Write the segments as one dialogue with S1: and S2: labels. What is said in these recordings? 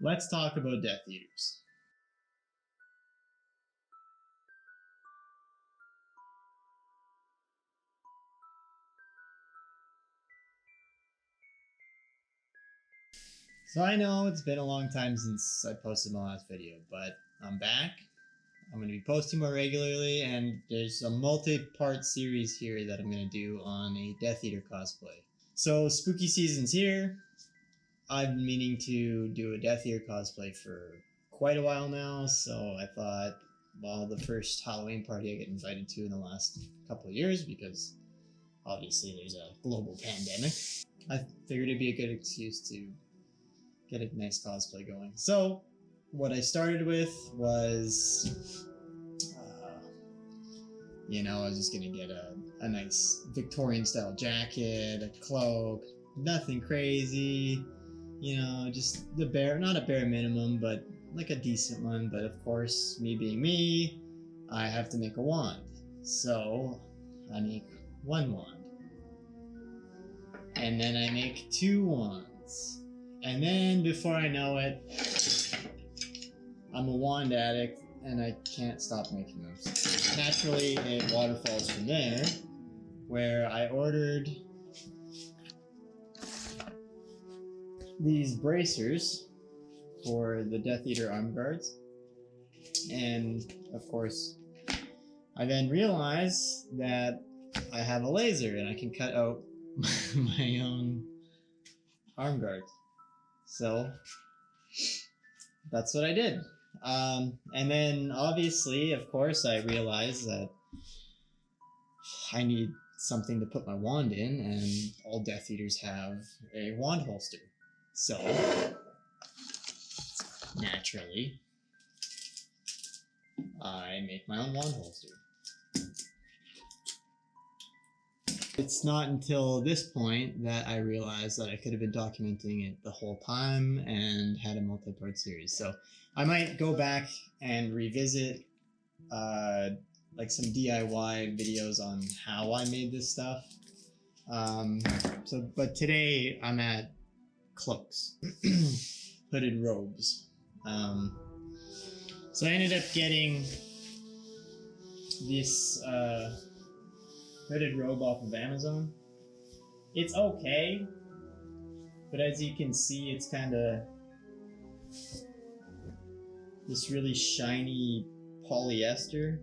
S1: let's talk about Death Eaters. So I know it's been a long time since I posted my last video, but I'm back. I'm going to be posting more regularly, and there's a multi-part series here that I'm going to do on a Death Eater cosplay. So spooky season's here. I've been meaning to do a Death Eater cosplay for quite a while now, so I thought, well, the first Halloween party I get invited to in the last couple of years, because obviously there's a global pandemic, I figured it'd be a good excuse to get a nice cosplay going. So what I started with was, I was just gonna get a nice Victorian style jacket, a cloak, nothing crazy, just not a bare minimum, but like a decent one. But of course, me being me, I have to make a wand. So I make one wand. And then I make two wands. And then before I know it, I'm a wand addict and I can't stop making them. Naturally, it waterfalls from there, where I ordered these bracers for the Death Eater arm guards. And of course, I then realized that I have a laser and I can cut out my own arm guards. So that's what I did. And then obviously, of course, I realized that I need something to put my wand in, and all Death Eaters have a wand holster. So naturally, I make my own wand holster. It's not until this point that I realized that I could have been documenting it the whole time and had a multi-part series. So I might go back and revisit like some DIY videos on how I made this stuff. But today I'm at cloaks, hooded robes. So I ended up getting this hooded robe off of Amazon. It's okay, but as you can see, it's kind of this really shiny polyester.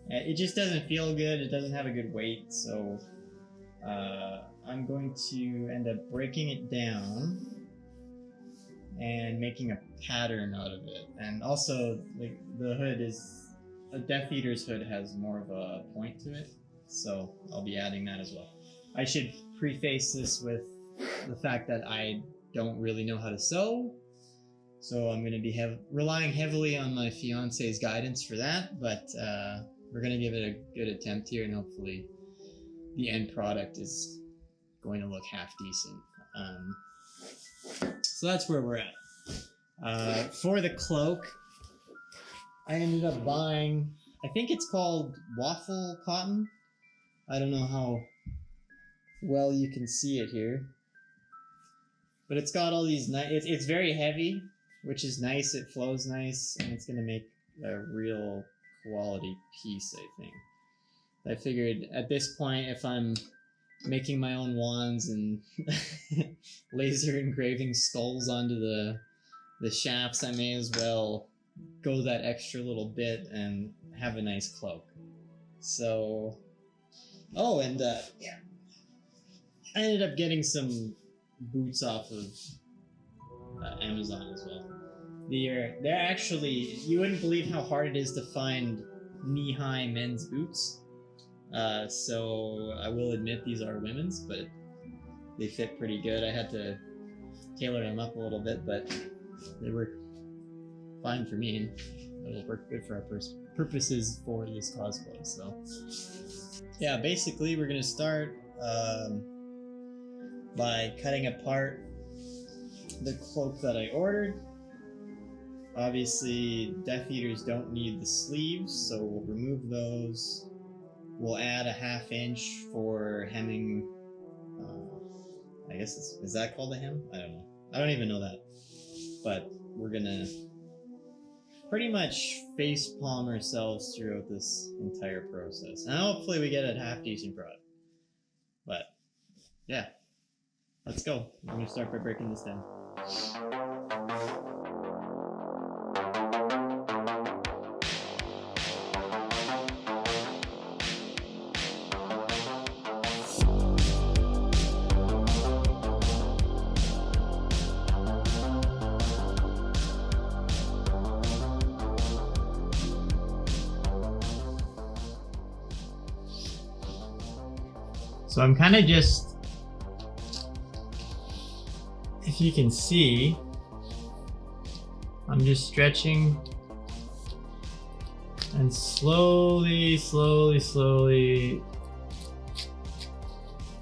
S1: It just doesn't feel good. It doesn't have a good weight, so I'm going to end up breaking it down and making a pattern out of it. And also, like, the hood is a Death Eater's hood has more of a point to it, so I'll be adding that as well. I should preface this with the fact that I don't really know how to sew, so I'm going to be relying heavily on my fiance's guidance for that, but we're going to give it a good attempt here, and hopefully the end product is going to look half decent. So that's where we're at. For the cloak, I ended up buying, I think it's called waffle cotton. I don't know how well you can see it here, but it's got all these nice, it's very heavy, which is nice. It flows nice, and it's going to make a real quality piece, I think. I figured at this point, if I'm making my own wands and laser engraving skulls onto the shafts, I may as well go that extra little bit and have a nice cloak. So, and yeah, I ended up getting some boots off of Amazon as well. They're actually, you wouldn't believe how hard it is to find knee-high men's boots. So I will admit these are women's, but they fit pretty good. I had to tailor them up a little bit, but they work fine for me, and it'll work good for our purposes for this cosplay. So yeah, basically we're gonna start by cutting apart the cloak that I ordered. Obviously, Death Eaters don't need the sleeves, so we'll remove those. We'll add a 1/2 inch for hemming. I guess is that called a hem? I don't know. I don't even know that. but we're gonna pretty much face palm ourselves throughout this entire process. And hopefully we get a half decent product. But yeah, let's go. I'm gonna start by breaking this down. So I'm kind of just, if you can see, I'm just stretching and slowly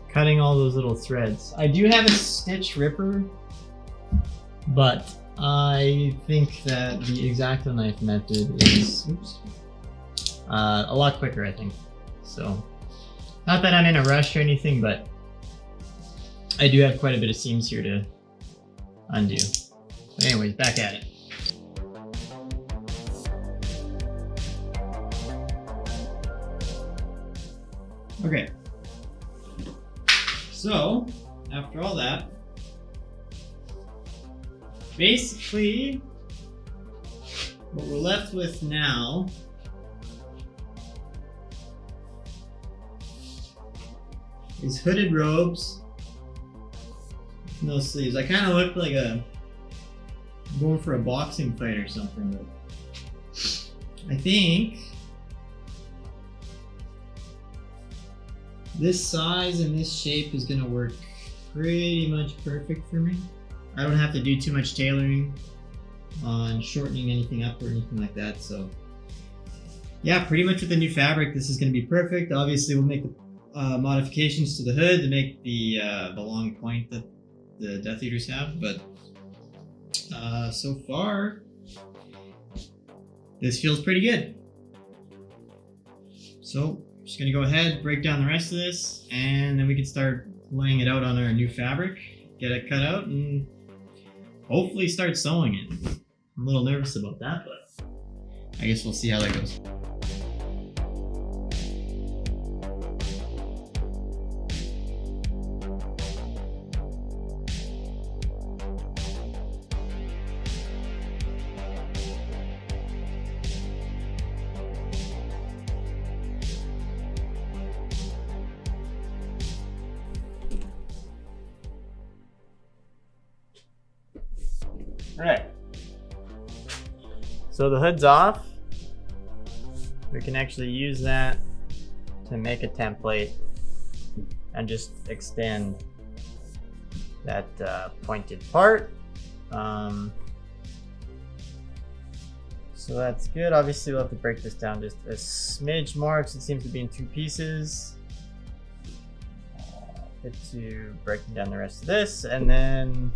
S1: cutting all those little threads. I do have a stitch ripper, but I think that the X-Acto knife method is a lot quicker, I think. So. Not that I'm in a rush or anything, but I do have quite a bit of seams here to undo. But anyways, back at it. Okay. So, after all that, basically, what we're left with now these hooded robes, no sleeves. I kind of look like going for a boxing fight or something, but I think this size and this shape is gonna work pretty much perfect for me. I don't have to do too much tailoring on shortening anything up or anything like that, so yeah, pretty much with the new fabric, this is gonna be perfect. Obviously, we'll make the modifications to the hood to make the long point that the Death Eaters have, but so far this feels pretty good. So I'm just gonna go ahead, break down the rest of this, and then we can start laying it out on our new fabric, get it cut out, and hopefully start sewing it. I'm a little nervous about that, but I guess we'll see how that goes. Alright, so the hood's off. We can actually use that to make a template and just extend that pointed part. So that's good. Obviously we'll have to break this down just a smidge more because it seems to be in two pieces. Get to breaking down the rest of this, and then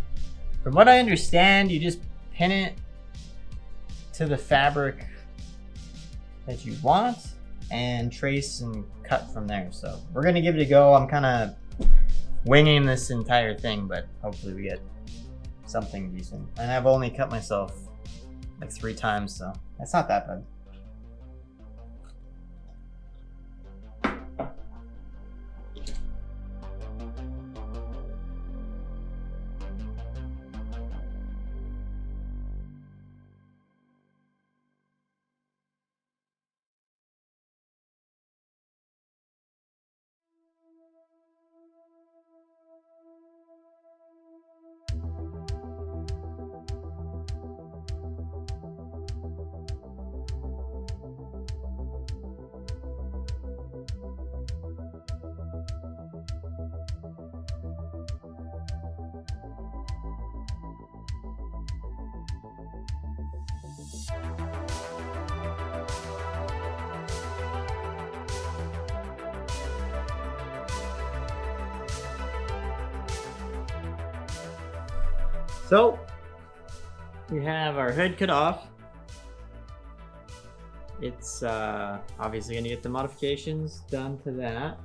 S1: from what I understand, you just pin it to the fabric that you want and trace and cut from there. So we're gonna give it a go. I'm kind of winging this entire thing, but hopefully we get something decent. And I've only cut myself like 3 times, so that's not that bad. So we have our hood cut off. It's obviously gonna get the modifications done to that.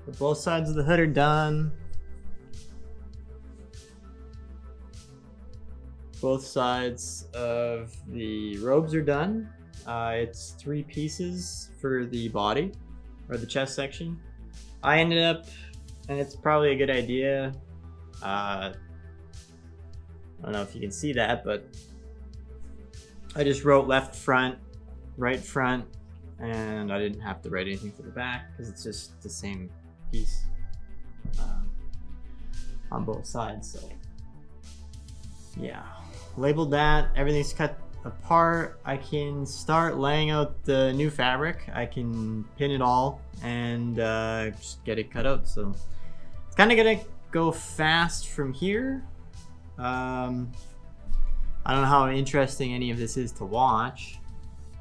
S1: But both sides of the hood are done. Both sides of the robes are done. It's 3 pieces for the body, or the chest section. I ended up, and it's probably a good idea, I don't know if you can see that, but I just wrote left front, right front, and I didn't have to write anything for the back because it's just the same piece on both sides. So yeah, labeled that, everything's cut apart. I can start laying out the new fabric. I can pin it all and just get it cut out. So it's kind of gonna go fast from here. I don't know how interesting any of this is to watch.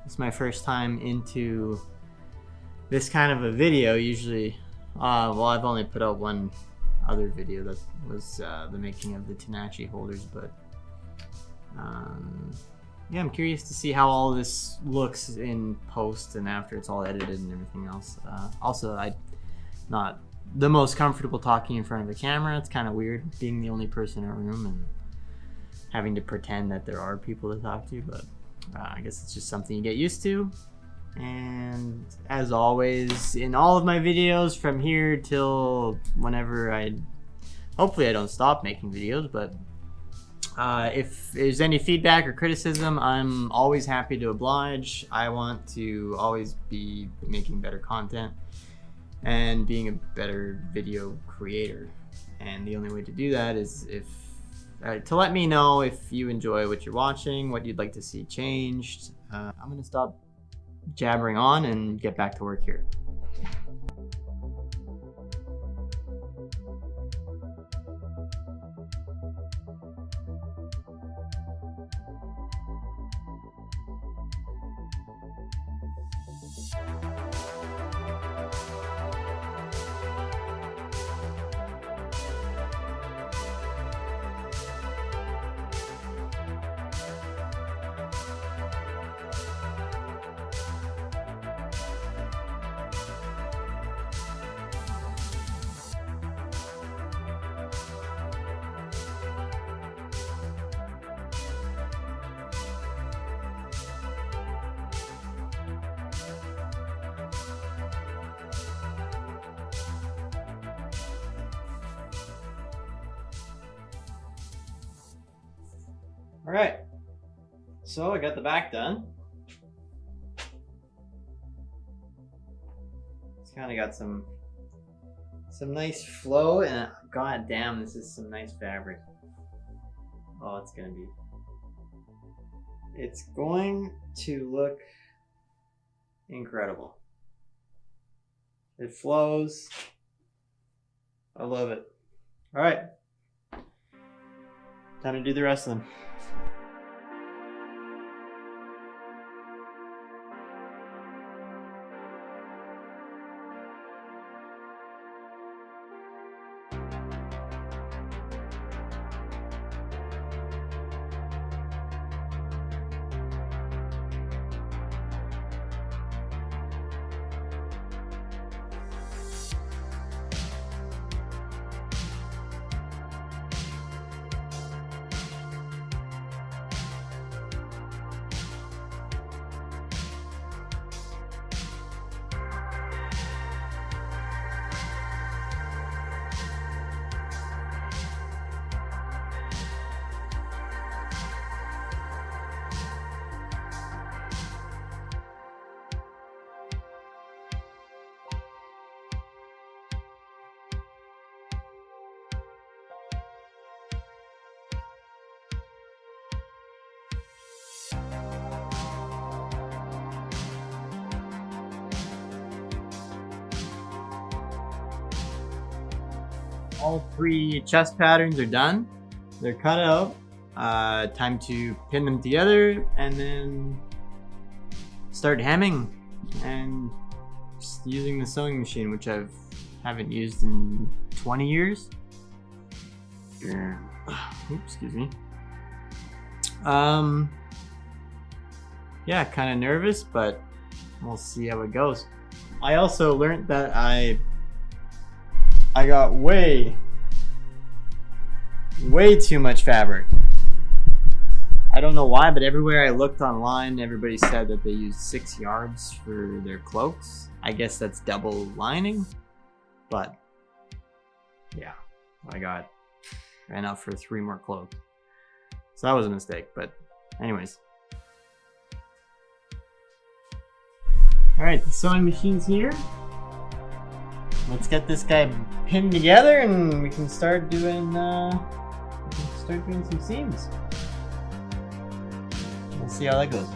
S1: It's my first time into this kind of a video. Usually, well, I've only put out one other video that was the making of the Tanachi holders, but yeah, I'm curious to see how all this looks in post and after it's all edited and everything else. Also, I'm not the most comfortable talking in front of a camera. It's kind of weird being the only person in a room and having to pretend that there are people to talk to, but I guess it's just something you get used to. And as always, in all of my videos from here till whenever hopefully I don't stop making videos, but if there's any feedback or criticism, I'm always happy to oblige. I want to always be making better content and being a better video creator. And the only way to do that is to let me know if you enjoy what you're watching, what you'd like to see changed. I'm gonna stop jabbering on and get back to work here. All right, so I got the back done. It's kind of got some nice flow, and god damn, this is some nice fabric. Oh, it's going to look incredible. It flows. I love it. All right, time to do the rest of them. All 3 chest patterns are done. They're cut out. Time to pin them together and then start hemming and just using the sewing machine, which I haven't used in 20 years. Oops, excuse me. Yeah, kind of nervous, but we'll see how it goes. I also learned that I got way too much fabric. I don't know why, but everywhere I looked online, everybody said that they use 6 yards for their cloaks. I guess that's double lining, but yeah, ran out for 3 more cloaks. So that was a mistake, but anyways. All right, the sewing machine's here. Let's get this guy pinned together and we can start doing some seams. We'll see how that goes.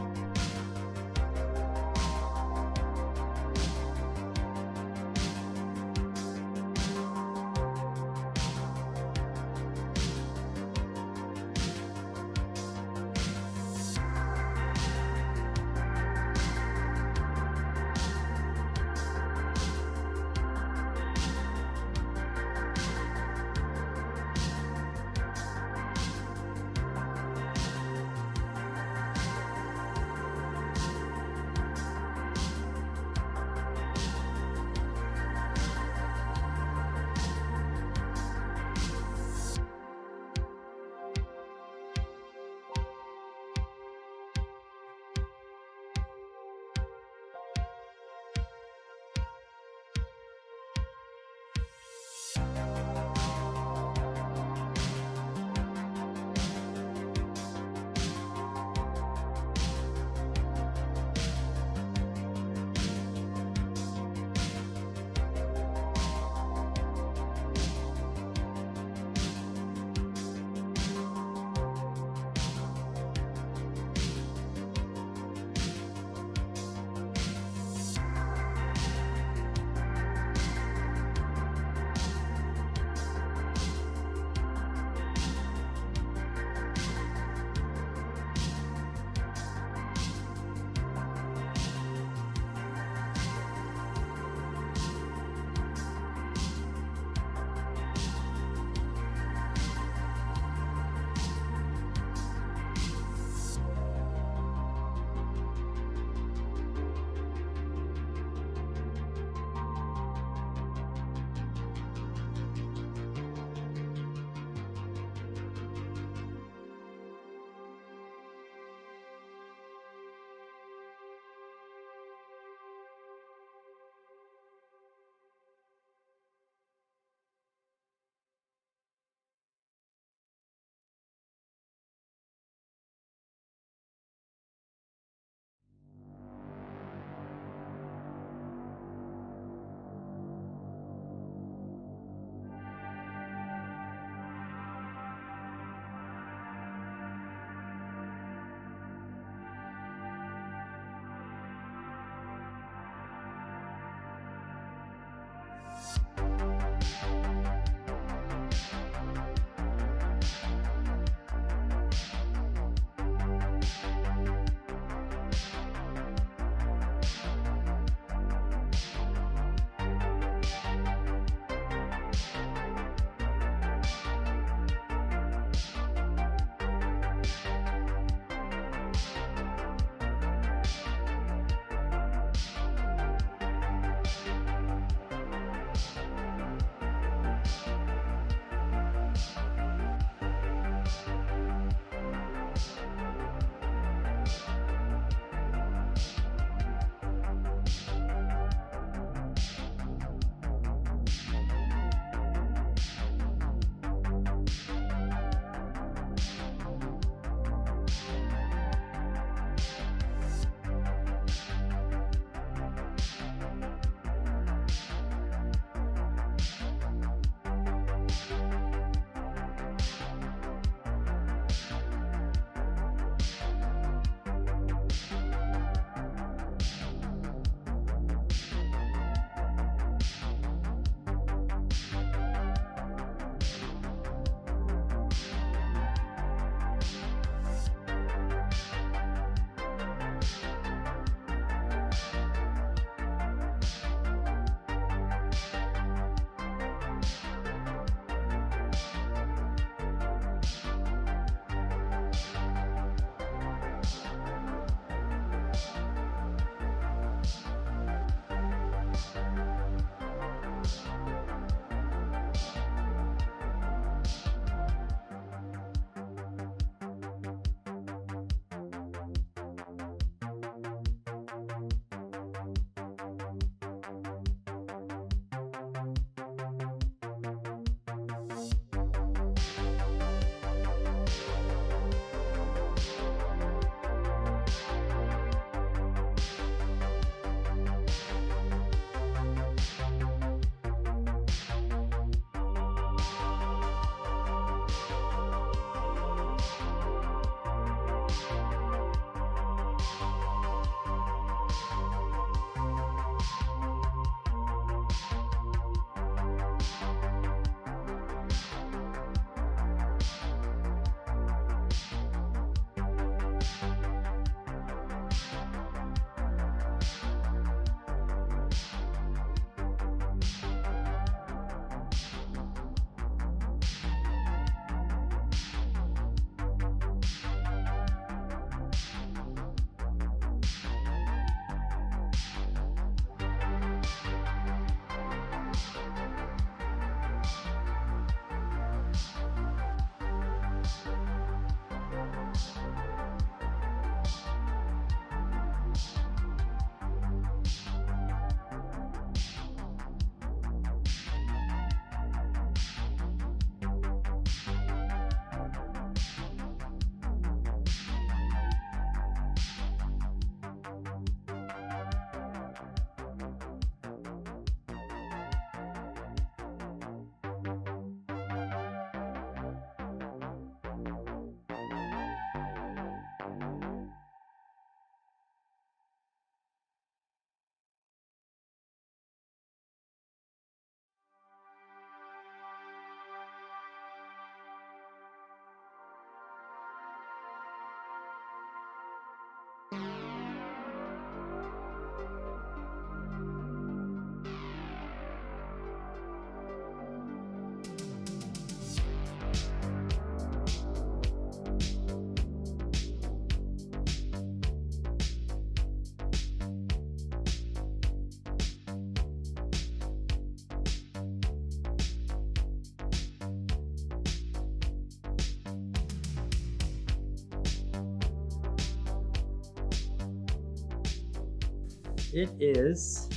S1: It is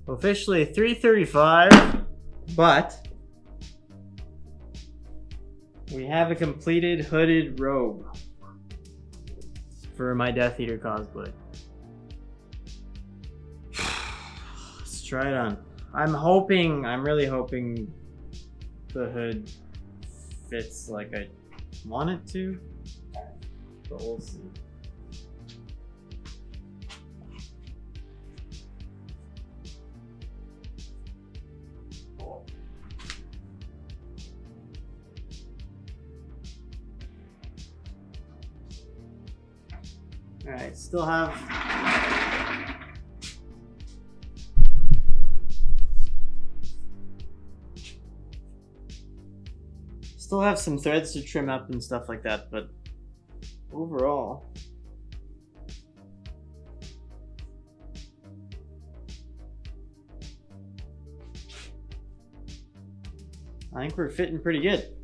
S1: officially 3:35, but we have a completed hooded robe for my Death Eater cosplay. Let's try it on. I'm really hoping the hood fits like I want it to, but we'll see. All right, still have some threads to trim up and stuff like that, but overall I think we're fitting pretty good.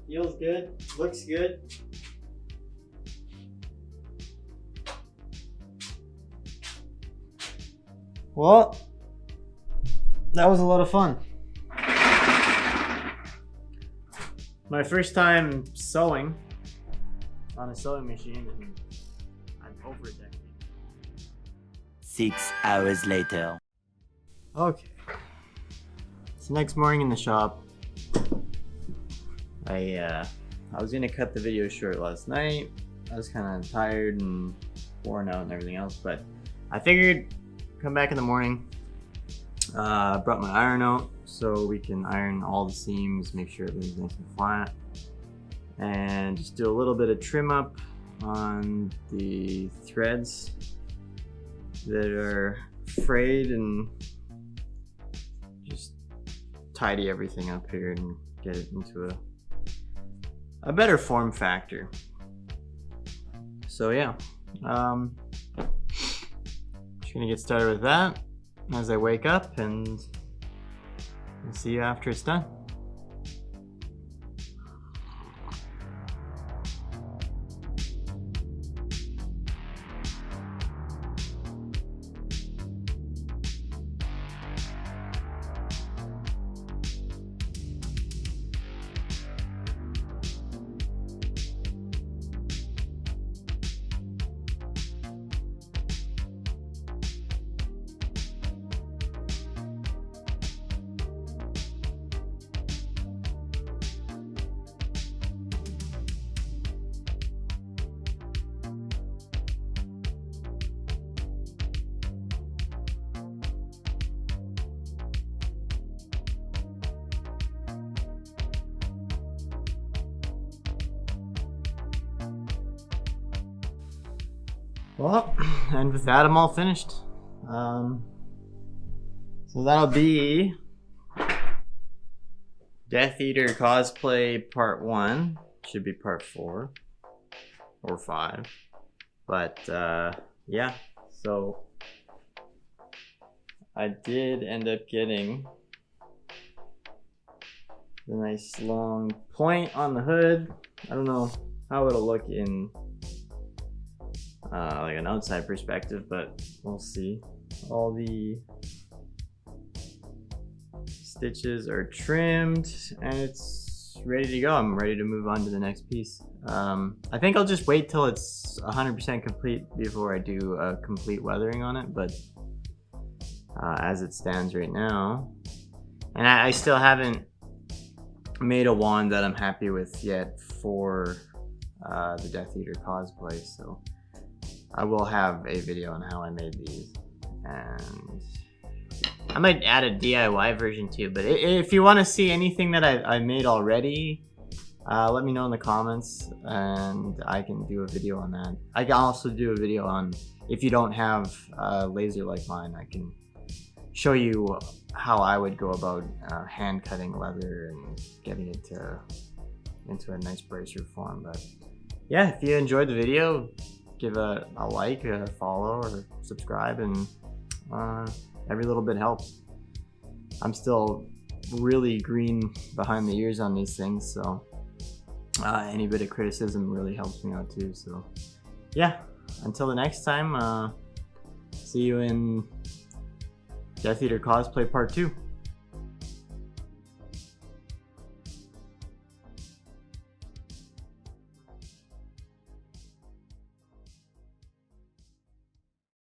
S1: Feels good, looks good. Well, that was a lot of fun. My first time sewing on a sewing machine, and I'm over a decade.
S2: 6 hours later.
S1: Okay. It's next morning in the shop. I was gonna cut the video short last night. I was kind of tired and worn out and everything else, but I figured come back in the morning. Brought my iron out so we can iron all the seams, make sure everything's nice and flat, and just do a little bit of trim up on the threads that are frayed, and just tidy everything up here and get it into a better form factor. So yeah, just gonna get started with that as I wake up, and I'll see you after it's done. Well, and with that, I'm all finished. So that'll be Death Eater Cosplay Part 1. Should be Part 4 or 5. But yeah, so I did end up getting the nice long point on the hood. I don't know how it'll look in like an outside perspective, but we'll see. All the stitches are trimmed and it's ready to go. I'm ready to move on to the next piece. I think I'll just wait till it's 100% complete before I do a complete weathering on it, but as it stands right now, and I still haven't made a wand that I'm happy with yet for the Death Eater cosplay, so I will have a video on how I made these, and I might add a DIY version too. But if you want to see anything that I made already, let me know in the comments and I can do a video on that. I can also do a video on, if you don't have a laser like mine, I can show you how I would go about hand cutting leather and getting it into a nice bracer form. But yeah, if you enjoyed the video, give a like, a follow, or subscribe, and every little bit helps. I'm still really green behind the ears on these things, so any bit of criticism really helps me out too. So yeah,
S2: until the next time, see you in Death Eater Cosplay Part 2.